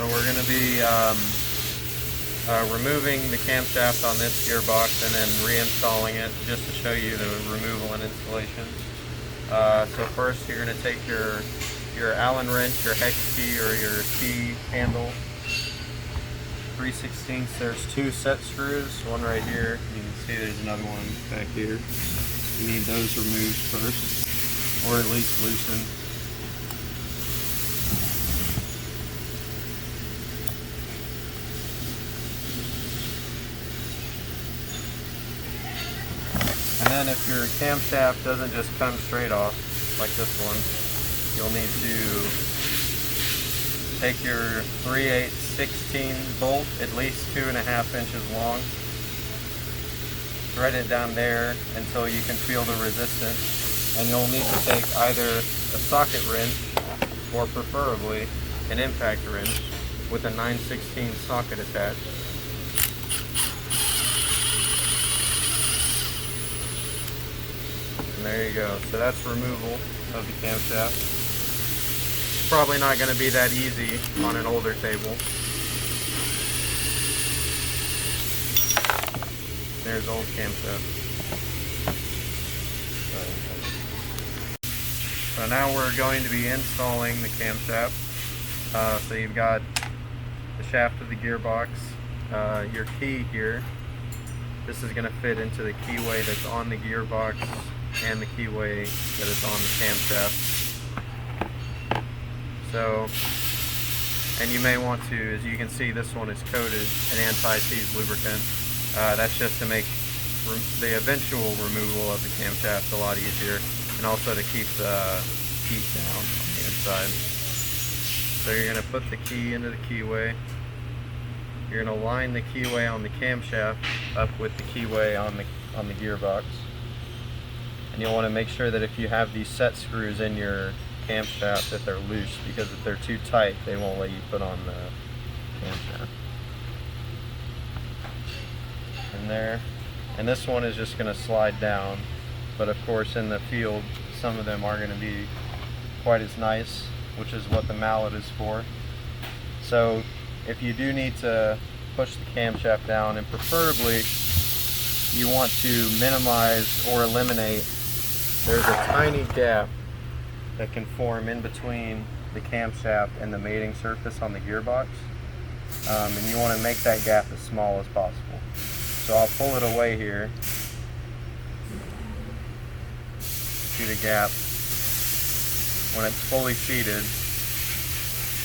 we're going to be removing the camshaft on this gearbox and then reinstalling it just to show you the removal and installation. So first you're going to take your Allen wrench, your hex key or your key handle, 3/16. There's two set screws, one right here. You can see there's another one back here. You need those removed first, or at least loosened. And then if your camshaft doesn't just come straight off, like this one, you'll need to take your 3/8/16 bolt, at least 2.5 inches long, thread it down there until you can feel the resistance, and you'll need to take either a socket wrench or preferably an impact wrench with a 9/16 socket attached. And there you go. So that's removal of the camshaft. Probably not going to be that easy on an older table. There's old camshaft. So now we're going to be installing the camshaft. So you've got the shaft of the gearbox, your key here. This is going to fit into the keyway that's on the gearbox and the keyway that is on the camshaft. So, and you may want to, as you can see, this one is coated in anti-seize lubricant. That's just to make the eventual removal of the camshaft a lot easier, and also to keep the heat down on the inside. So you're going to put the key into the keyway. You're going to line the keyway on the camshaft up with the keyway on the gearbox. And you'll want to make sure that if you have these set screws in your camshaft that they're loose, because if they're too tight they won't let you put on the camshaft. And there, and this one is just going to slide down, but of course in the field some of them are going to be quite as nice, which is what the mallet is for. So if you do need to push the camshaft down, and preferably you want to minimize or eliminate, there's a tiny gap that can form in between the camshaft and the mating surface on the gearbox, and you want to make that gap as small as possible. So I'll pull it away here. See the gap. When it's fully seated,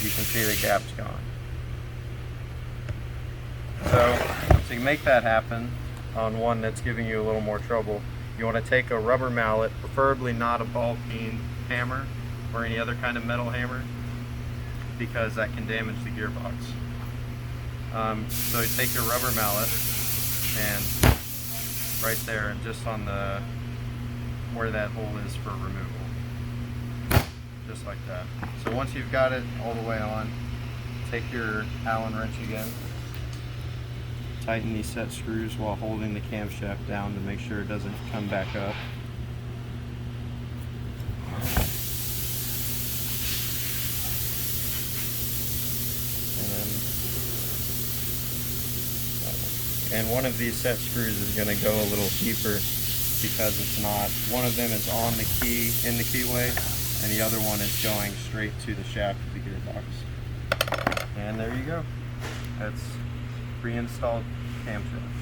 you can see the gap's gone. So to make that happen on one that's giving you a little more trouble, you want to take a rubber mallet, preferably not a ball peen hammer or any other kind of metal hammer, because that can damage the gearbox. So you take your rubber mallet and right there, and just on the where that hole is for removal, just like that. So once you've got it all the way on, take your Allen wrench again, tighten these set screws while holding the camshaft down to make sure it doesn't come back up. And one of these set screws is going to go a little deeper because it's not, one of them is on the key in the keyway and the other one is going straight to the shaft of the gearbox. And there you go. That's reinstalled camshaft.